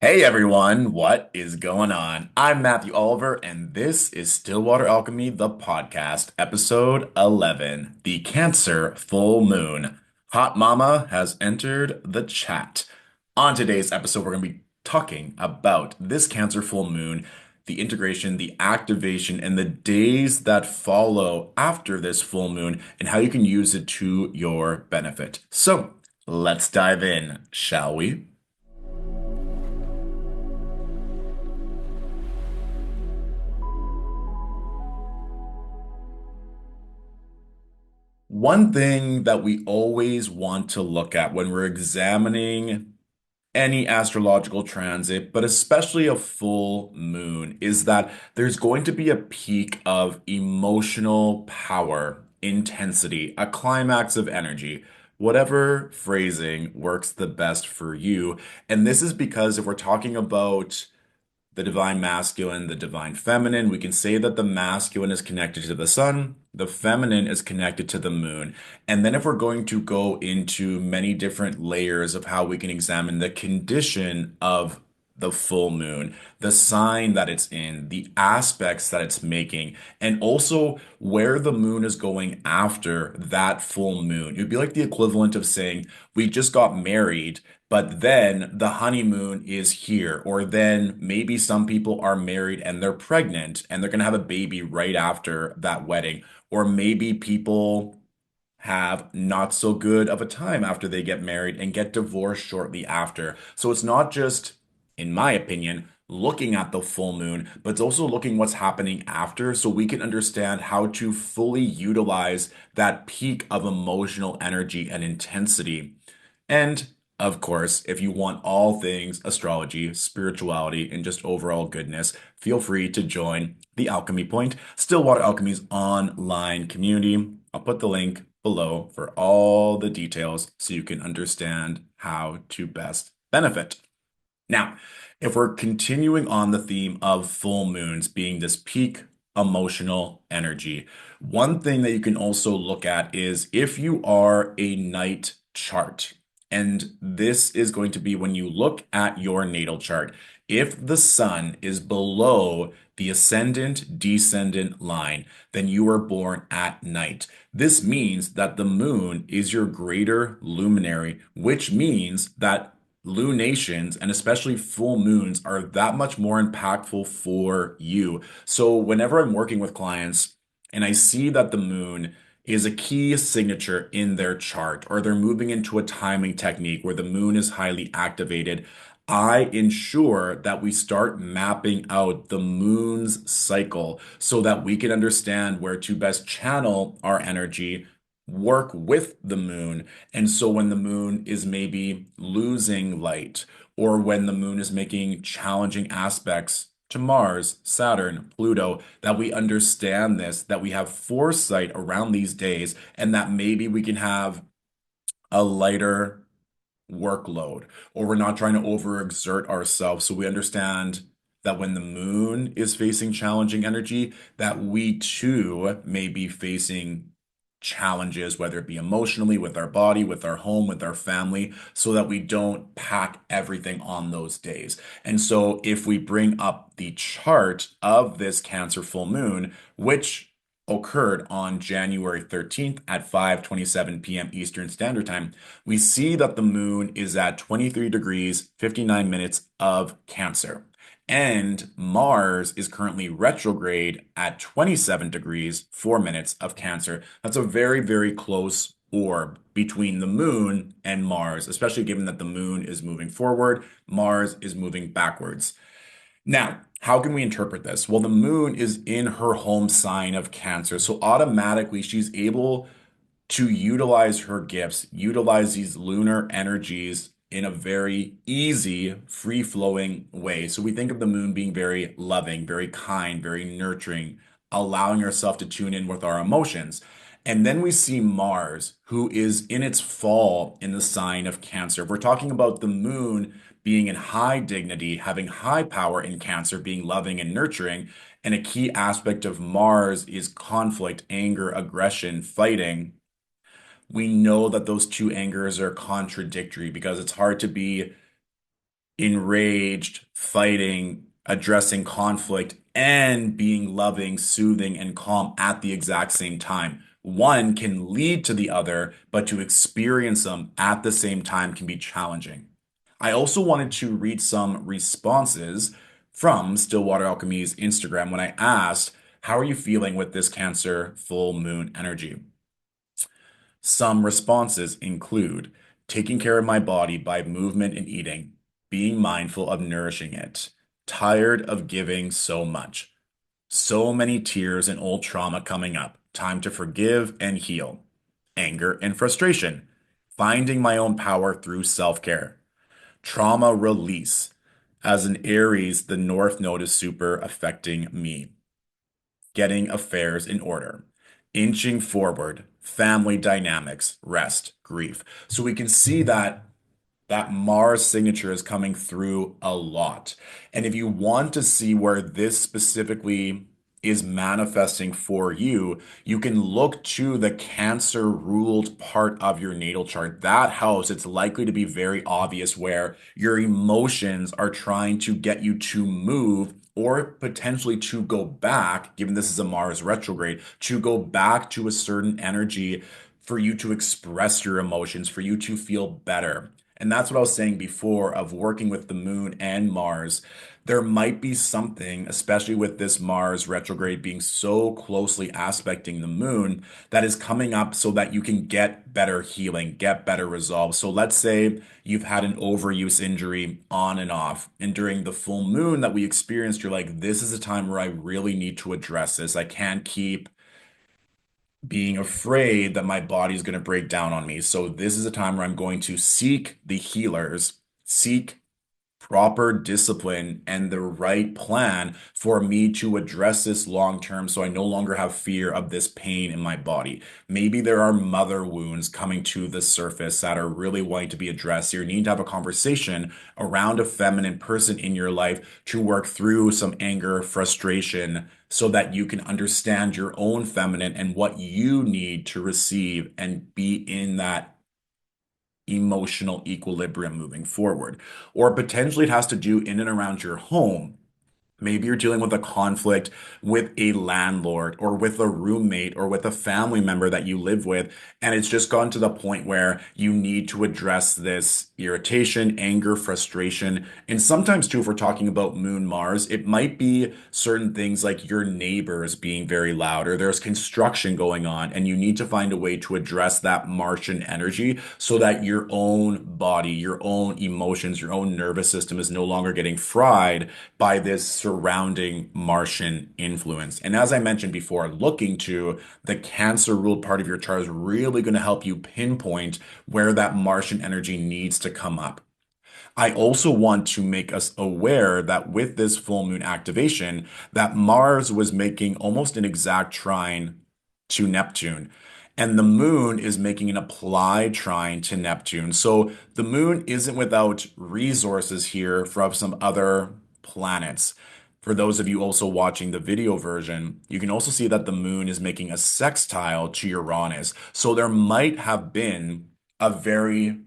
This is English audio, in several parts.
Hey everyone, what is going on? I'm Matthew Oliver, and this is Stillwater Alchemy, the podcast, episode 11, The Cancer Full Moon. Hot Mama has entered the chat. On today's episode, we're going to be talking about this Cancer full moon, the integration, the activation, and the days that follow after this full moon, and how you can use it to your benefit. So, let's dive in, shall we? One thing that we always want to look at when we're examining any astrological transit, but especially a full moon, is that there's going to be a peak of emotional power, intensity, a climax of energy, whatever phrasing works the best for you. And this is because if we're talking about the divine masculine, the divine feminine. We can say that the masculine is connected to the sun, the feminine is connected to the moon. And then if we're going to go into many different layers of how we can examine the condition of the full moon, the sign that it's in, the aspects that it's making, and also where the moon is going after that full moon. It would be like the equivalent of saying, we just got married, but then the honeymoon is here, or then maybe some people are married and they're pregnant and they're going to have a baby right after that wedding. Or maybe people have not so good of a time after they get married and get divorced shortly after. So it's not just, in my opinion, looking at the full moon, but it's also looking what's happening after so we can understand how to fully utilize that peak of emotional energy and intensity. And of course, if you want all things astrology, spirituality, and just overall goodness, feel free to join the Alchemy Point, Stillwater Alchemy's online community. I'll put the link below for all the details so you can understand how to best benefit. Now, if we're continuing on the theme of full moons being this peak emotional energy, one thing that you can also look at is if you are a night chart. And this is going to be when you look at your natal chart. If the sun is below the ascendant descendant line, then you are born at night. This means that the moon is your greater luminary, which means that lunations and especially full moons are that much more impactful for you. So whenever I'm working with clients and I see that the moon is a key signature in their chart, or they're moving into a timing technique where the moon is highly activated, I ensure that we start mapping out the moon's cycle so that we can understand where to best channel our energy, work with the moon. And so when the moon is maybe losing light, or when the moon is making challenging aspects to Mars, Saturn, Pluto, that we understand this, that we have foresight around these days, and that maybe we can have a lighter workload, or we're not trying to overexert ourselves. So we understand that when the moon is facing challenging energy, that we too may be facing challenges, whether it be emotionally, with our body, with our home, with our family, so that we don't pack everything on those days. And so if we bring up the chart of this Cancer full moon, which occurred on January 13th at 5:27 p.m. Eastern Standard Time, we see that the moon is at 23 degrees, 59 minutes of Cancer. And Mars is currently retrograde at 27 degrees, 4 minutes of Cancer. That's a very, very close orb between the moon and Mars, especially given that the moon is moving forward, Mars is moving backwards. Now, how can we interpret this? Well, the moon is in her home sign of Cancer. So automatically she's able to utilize her gifts, utilize these lunar energies in a very easy, free-flowing way. So we think of the moon being very loving, very kind, very nurturing, allowing ourselves to tune in with our emotions. And then we see Mars, who is in its fall in the sign of Cancer. We're talking about the moon being in high dignity, having high power in Cancer, being loving and nurturing. And a key aspect of Mars is conflict, anger, aggression, fighting. We know that those two angers are contradictory because it's hard to be enraged, fighting, addressing conflict, and being loving, soothing, and calm at the exact same time. One can lead to the other, but to experience them at the same time can be challenging. I also wanted to read some responses from Stillwater Alchemy's Instagram when I asked, how are you feeling with this Cancer full moon energy? Some responses include taking care of my body by movement and eating, being mindful of nourishing it, tired of giving so much, so many tears and old trauma coming up, time to forgive and heal, anger and frustration, finding my own power through self-care, trauma release. As an Aries, the North Node is super affecting me, getting affairs in order, inching forward, family dynamics, rest, grief. So we can see that Mars signature is coming through a lot. And if you want to see where this specifically is manifesting for you, you can look to the Cancer ruled part of your natal chart. That house, it's likely to be very obvious where your emotions are trying to get you to move or potentially to go back, given this is a Mars retrograde, to go back to a certain energy for you to express your emotions, for you to feel better. And that's what I was saying before of working with the moon and Mars. There might be something, especially with this Mars retrograde being so closely aspecting the moon, that is coming up so that you can get better healing, get better resolve. So let's say you've had an overuse injury on and off, and during the full moon that we experienced, you're like, this is a time where I really need to address this. I can't keep being afraid that my body is going to break down on me. So this is a time where I'm going to seek the healers, seek proper discipline and the right plan for me to address this long term so I no longer have fear of this pain in my body. Maybe there are mother wounds coming to the surface that are really wanting to be addressed. You need to have a conversation around a feminine person in your life to work through some anger, frustration, so that you can understand your own feminine and what you need to receive and be in that emotional equilibrium moving forward. Or potentially it has to do in and around your home. Maybe you're dealing with a conflict with a landlord or with a roommate or with a family member that you live with. And it's just gotten to the point where you need to address this irritation, anger, frustration. And sometimes, too, if we're talking about Moon Mars, it might be certain things like your neighbors being very loud or there's construction going on. And you need to find a way to address that Martian energy so that your own body, your own emotions, your own nervous system is no longer getting fried by this surrounding Martian influence. And as I mentioned before, looking to the Cancer ruled part of your chart is really going to help you pinpoint where that Martian energy needs to come up. I also want to make us aware that with this full moon activation, that Mars was making almost an exact trine to Neptune. And the moon is making an applied trine to Neptune. So the moon isn't without resources here from some other planets. For those of you also watching the video version, you can also see that the moon is making a sextile to Uranus. So there might have been a very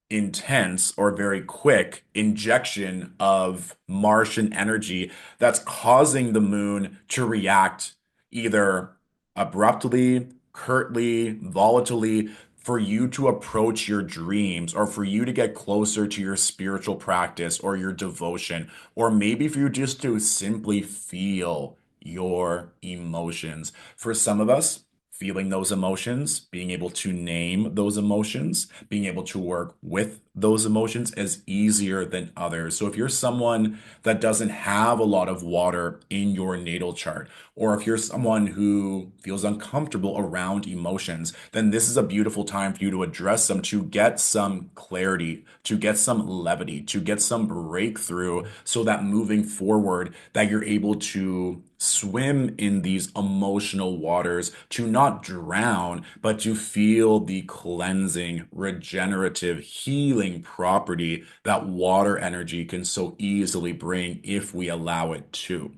intense or very quick injection of Martian energy that's causing the moon to react either abruptly, curtly, volatilely, for you to approach your dreams or for you to get closer to your spiritual practice or your devotion, or maybe for you just to simply feel your emotions. For some of us, feeling those emotions, being able to name those emotions, being able to work with those emotions is easier than others. So if you're someone that doesn't have a lot of water in your natal chart, or if you're someone who feels uncomfortable around emotions, then this is a beautiful time for you to address them, to get some clarity, to get some levity, to get some breakthrough, so that moving forward, that you're able to swim in these emotional waters, to not drown, but to feel the cleansing, regenerative, healing property that water energy can so easily bring if we allow it to.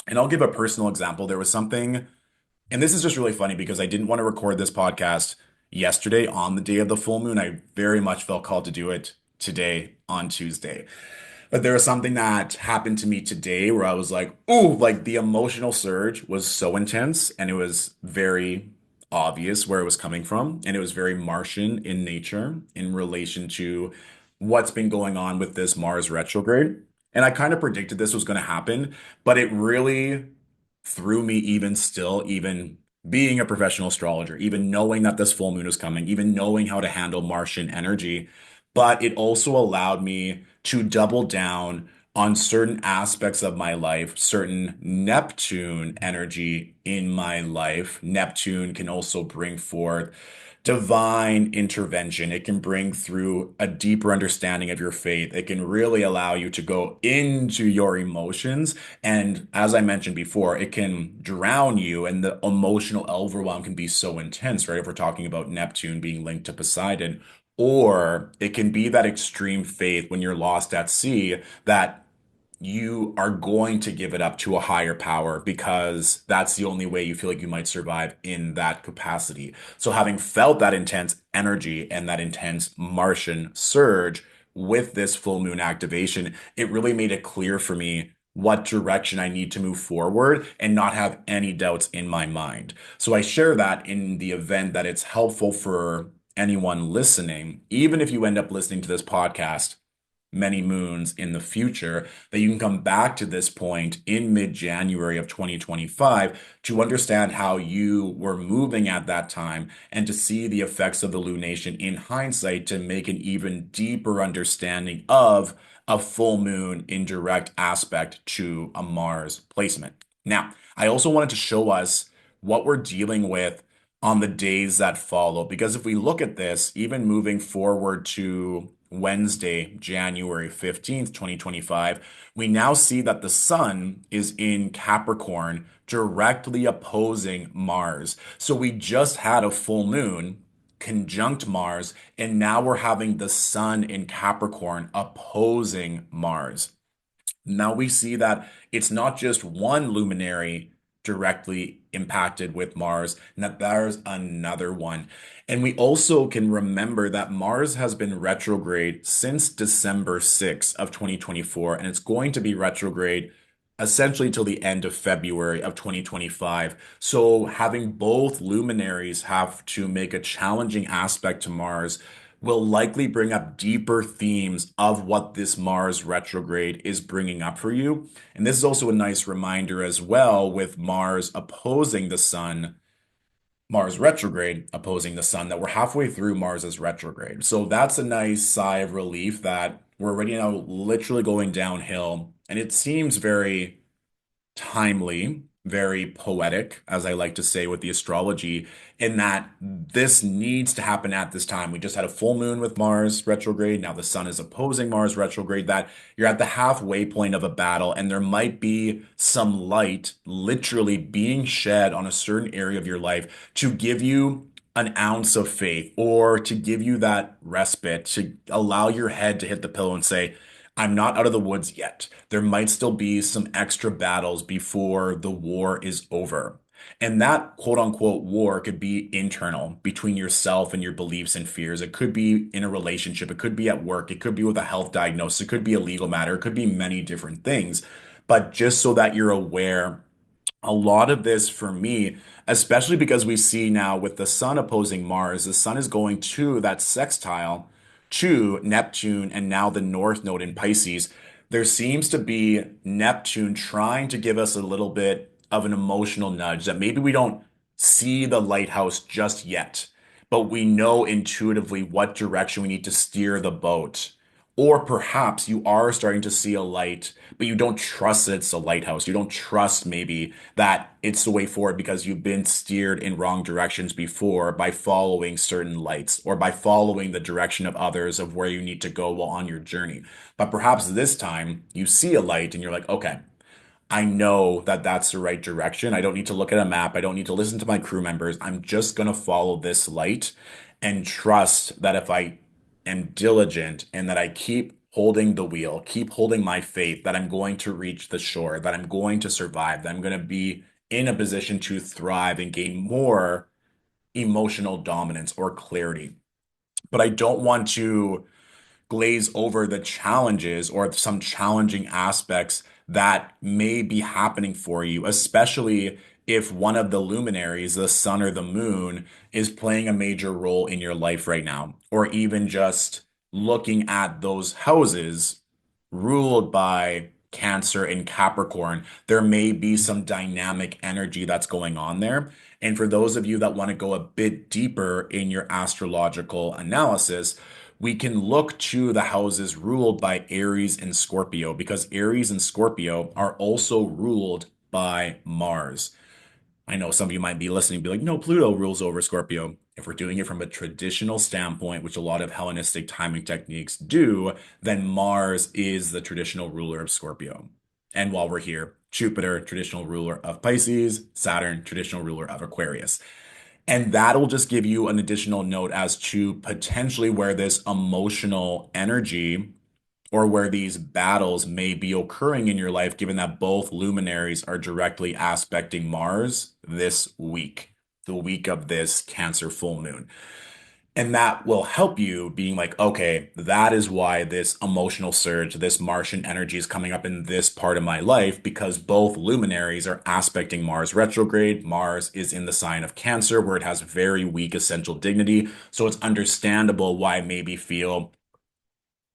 And I'll give a personal example. There was something, and this is just really funny because I didn't want to record this podcast yesterday on the day of the full moon. I very much felt called to do it today on Tuesday. But there was something that happened to me today where I was like, ooh, like the emotional surge was so intense and it was very obvious where it was coming from. And it was very Martian in nature in relation to what's been going on with this Mars retrograde. And I kind of predicted this was going to happen, but it really threw me even still, even being a professional astrologer, even knowing that this full moon is coming, even knowing how to handle Martian energy. But it also allowed me to double down on certain aspects of my life, certain Neptune energy in my life. Neptune can also bring forth divine intervention. It can bring through a deeper understanding of your faith. It can really allow you to go into your emotions. And as I mentioned before, it can drown you, and the emotional overwhelm can be so intense, right? If we're talking about Neptune being linked to Poseidon. Or it can be that extreme faith when you're lost at sea that you are going to give it up to a higher power because that's the only way you feel like you might survive in that capacity. So, having felt that intense energy and that intense Martian surge with this full moon activation, it really made it clear for me what direction I need to move forward and not have any doubts in my mind. So, I share that in the event that it's helpful for anyone listening, even if you end up listening to this podcast many moons in the future, that you can come back to this point in mid-January of 2025 to understand how you were moving at that time and to see the effects of the lunation in hindsight to make an even deeper understanding of a full moon in direct aspect to a Mars placement. Now, I also wanted to show us what we're dealing with on the days that follow. Because if we look at this, even moving forward to Wednesday, January 15th, 2025, we now see that the sun is in Capricorn, directly opposing Mars. So we just had a full moon conjunct Mars, and now we're having the sun in Capricorn opposing Mars. Now we see that it's not just one luminary directly impacted with Mars, and that there's another one. And we also can remember that Mars has been retrograde since December 6th of 2024, and it's going to be retrograde essentially till the end of February of 2025. So having both luminaries have to make a challenging aspect to Mars will likely bring up deeper themes of what this Mars retrograde is bringing up for you. And this is also a nice reminder as well with Mars opposing the sun, Mars retrograde opposing the sun, that we're halfway through Mars's retrograde. So that's a nice sigh of relief that we're already now literally going downhill. And it seems very timely, very poetic, as I like to say with the astrology, in that this needs to happen at this time. We just had a full moon with Mars retrograde. Now the sun is opposing Mars retrograde, that you're at the halfway point of a battle, and there might be some light literally being shed on a certain area of your life to give you an ounce of faith or to give you that respite, to allow your head to hit the pillow and say, I'm not out of the woods yet. There might still be some extra battles before the war is over. And that quote unquote war could be internal between yourself and your beliefs and fears. It could be in a relationship. It could be at work. It could be with a health diagnosis. It could be a legal matter. It could be many different things. But just so that you're aware, a lot of this for me, especially because we see now with the sun opposing Mars, the sun is going to that sextile to Neptune and now the North Node in Pisces. There seems to be Neptune trying to give us a little bit of an emotional nudge that maybe we don't see the lighthouse just yet, but we know intuitively what direction we need to steer the boat. Or perhaps you are starting to see a light, but you don't trust that it's a lighthouse. You don't trust maybe that it's the way forward because you've been steered in wrong directions before by following certain lights or by following the direction of others of where you need to go while on your journey. But perhaps this time you see a light and you're like, okay, I know that that's the right direction. I don't need to look at a map. I don't need to listen to my crew members. I'm just going to follow this light and trust that if I am diligent and that I keep holding the wheel, keep holding my faith, that I'm going to reach the shore, that I'm going to survive, that I'm going to be in a position to thrive and gain more emotional dominance or clarity. But I don't want to glaze over the challenges or some challenging aspects that may be happening for you, especially if one of the luminaries, the sun or the moon, is playing a major role in your life right now, or even just looking at those houses ruled by Cancer and Capricorn, there may be some dynamic energy that's going on there. And for those of you that want to go a bit deeper in your astrological analysis, we can look to the houses ruled by Aries and Scorpio because Aries and Scorpio are also ruled by Mars. I know some of you might be listening and be like, no, Pluto rules over Scorpio. If we're doing it from a traditional standpoint, which a lot of Hellenistic timing techniques do, then Mars is the traditional ruler of Scorpio. And while we're here, Jupiter, traditional ruler of Pisces, Saturn, traditional ruler of Aquarius. And that'll just give you an additional note as to potentially where this emotional energy or where these battles may be occurring in your life, given that both luminaries are directly aspecting Mars this week, the week of this Cancer full moon. And that will help you being like, okay, that is why this emotional surge, this Martian energy is coming up in this part of my life because both luminaries are aspecting Mars retrograde. Mars is in the sign of Cancer, where it has very weak essential dignity. So it's understandable why I maybe feel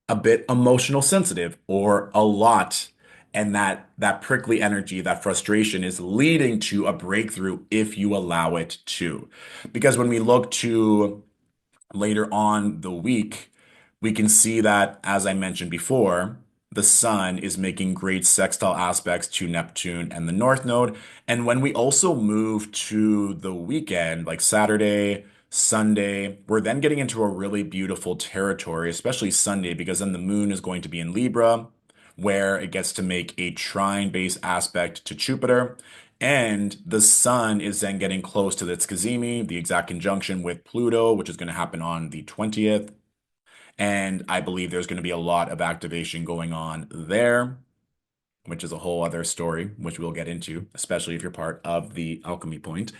a bit emotional sensitive or a lot, and that prickly energy, that frustration is leading to a breakthrough if you allow it to. Because when we look to later on the week, we can see that, as I mentioned before, the sun is making great sextile aspects to Neptune and the North Node. And when we also move to the weekend, like Saturday, Sunday, we're then getting into a really beautiful territory, especially Sunday, because then the moon is going to be in Libra, where it gets to make a trine-based aspect to Jupiter. And the sun is then getting close to its cazimi, the exact conjunction with Pluto, which is going to happen on the 20th. And I believe there's going to be a lot of activation going on there, which is a whole other story, which we'll get into, especially if you're part of the alchemy point.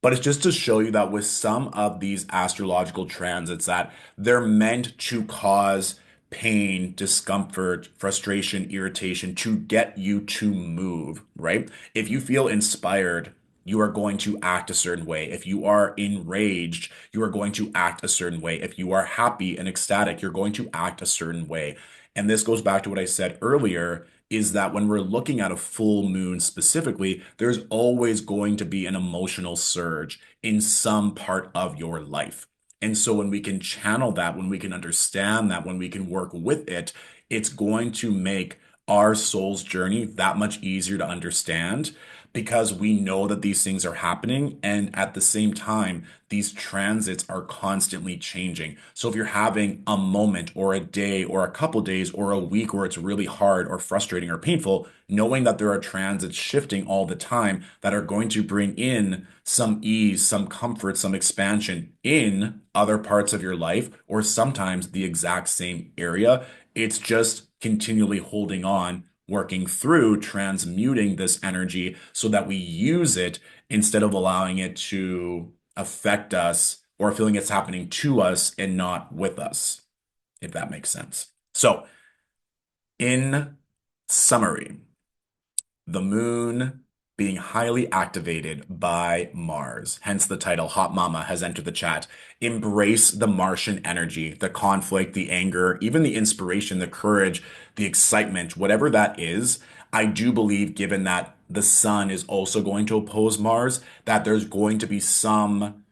But it's just to show you that with some of these astrological transits that they're meant to cause pain, discomfort, frustration, irritation to get you to move, right? If you feel inspired, you are going to act a certain way. If you are enraged, you are going to act a certain way. If you are happy and ecstatic, you're going to act a certain way. And this goes back to what I said earlier is that when we're looking at a full moon specifically, there's always going to be an emotional surge in some part of your life. And so when we can channel that, when we can understand that, when we can work with it, it's going to make our soul's journey that much easier to understand because we know that these things are happening. And at the same time, these transits are constantly changing. So if you're having a moment or a day or a couple days or a week where it's really hard or frustrating or painful, knowing that there are transits shifting all the time that are going to bring in some ease, some comfort, some expansion in other parts of your life, or sometimes the exact same area. It's just continually holding on, working through transmuting this energy so that we use it instead of allowing it to affect us or feeling it's happening to us and not with us, if that makes sense. So, in summary, the moon being highly activated by Mars, hence the title Hot Mama has entered the chat. Embrace the Martian energy, the conflict, the anger, even the inspiration, the courage, the excitement, whatever that is. I do believe, given that the sun is also going to oppose Mars, that there's going to be some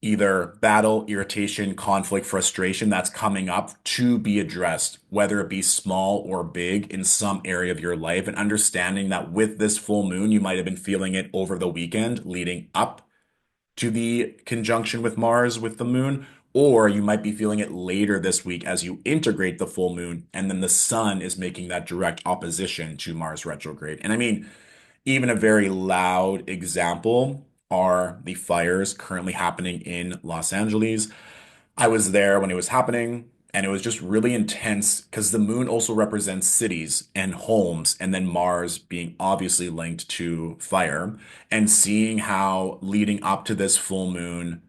either battle, irritation, conflict, frustration that's coming up to be addressed, whether it be small or big in some area of your life, and understanding that with this full moon, you might have been feeling it over the weekend leading up to the conjunction with Mars with the moon, or you might be feeling it later this week as you integrate the full moon, and then the sun is making that direct opposition to Mars retrograde. And I mean, even a very loud example are the fires currently happening in Los Angeles. I was there when it was happening, and it was just really intense because the moon also represents cities and homes, and then Mars being obviously linked to fire, and seeing how leading up to this full moon,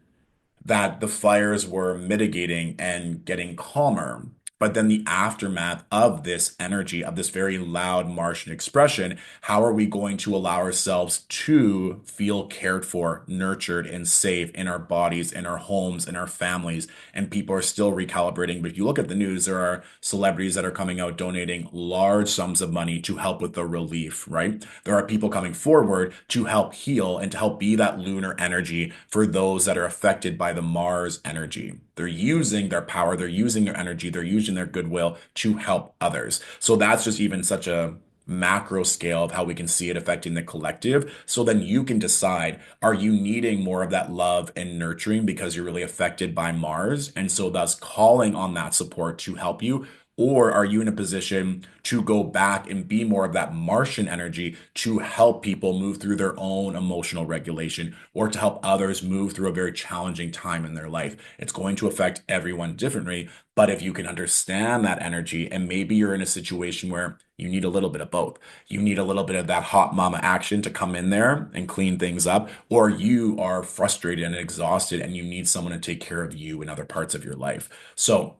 that the fires were mitigating and getting calmer. But then the aftermath of this energy, of this very loud Martian expression, how are we going to allow ourselves to feel cared for, nurtured, and safe in our bodies, in our homes, in our families? And people are still recalibrating. But if you look at the news, there are celebrities that are coming out donating large sums of money to help with the relief, right? There are people coming forward to help heal and to help be that lunar energy for those that are affected by the Mars energy. They're using their power, they're using their energy, they're using their goodwill to help others. So that's just even such a macro scale of how we can see it affecting the collective. So then you can decide, are you needing more of that love and nurturing because you're really affected by Mars? And so thus calling on that support to help you. Or are you in a position to go back and be more of that Martian energy to help people move through their own emotional regulation or to help others move through a very challenging time in their life? It's going to affect everyone differently. But if you can understand that energy, and maybe you're in a situation where you need a little bit of both, you need a little bit of that hot mama action to come in there and clean things up, or you are frustrated and exhausted and you need someone to take care of you in other parts of your life. So,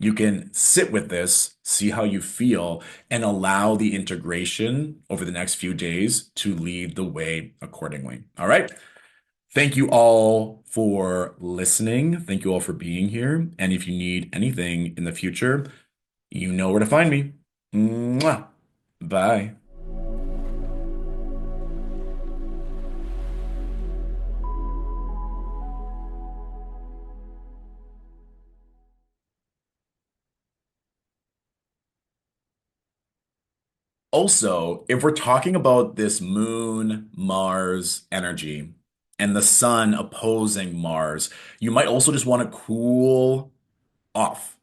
you can sit with this, see how you feel, and allow the integration over the next few days to lead the way accordingly. All right. Thank you all for listening. Thank you all for being here. And if you need anything in the future, you know where to find me. Mwah. Bye. Also, if we're talking about this moon Mars energy and the sun opposing Mars, you might also just want to cool off.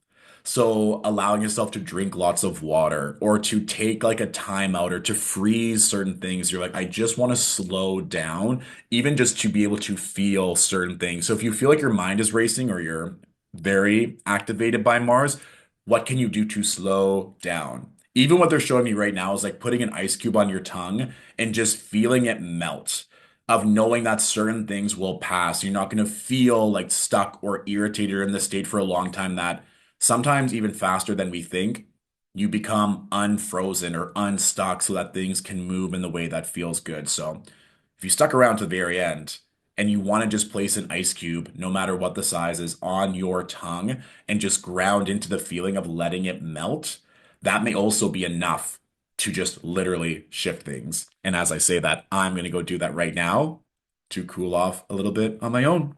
So allowing yourself to drink lots of water or to take like a time out or to freeze certain things. You're like, I just want to slow down, even just to be able to feel certain things. So if you feel like your mind is racing or you're very activated by Mars, what can you do to slow down? Even what they're showing me right now is like putting an ice cube on your tongue and just feeling it melt, of knowing that certain things will pass. You're not going to feel like stuck or irritated in this state for a long time, that sometimes even faster than we think, you become unfrozen or unstuck so that things can move in the way that feels good. So if you stuck around to the very end and you want to just place an ice cube, no matter what the size is, on your tongue and just ground into the feeling of letting it melt, that may also be enough to just literally shift things. And as I say that, I'm going to go do that right now to cool off a little bit on my own.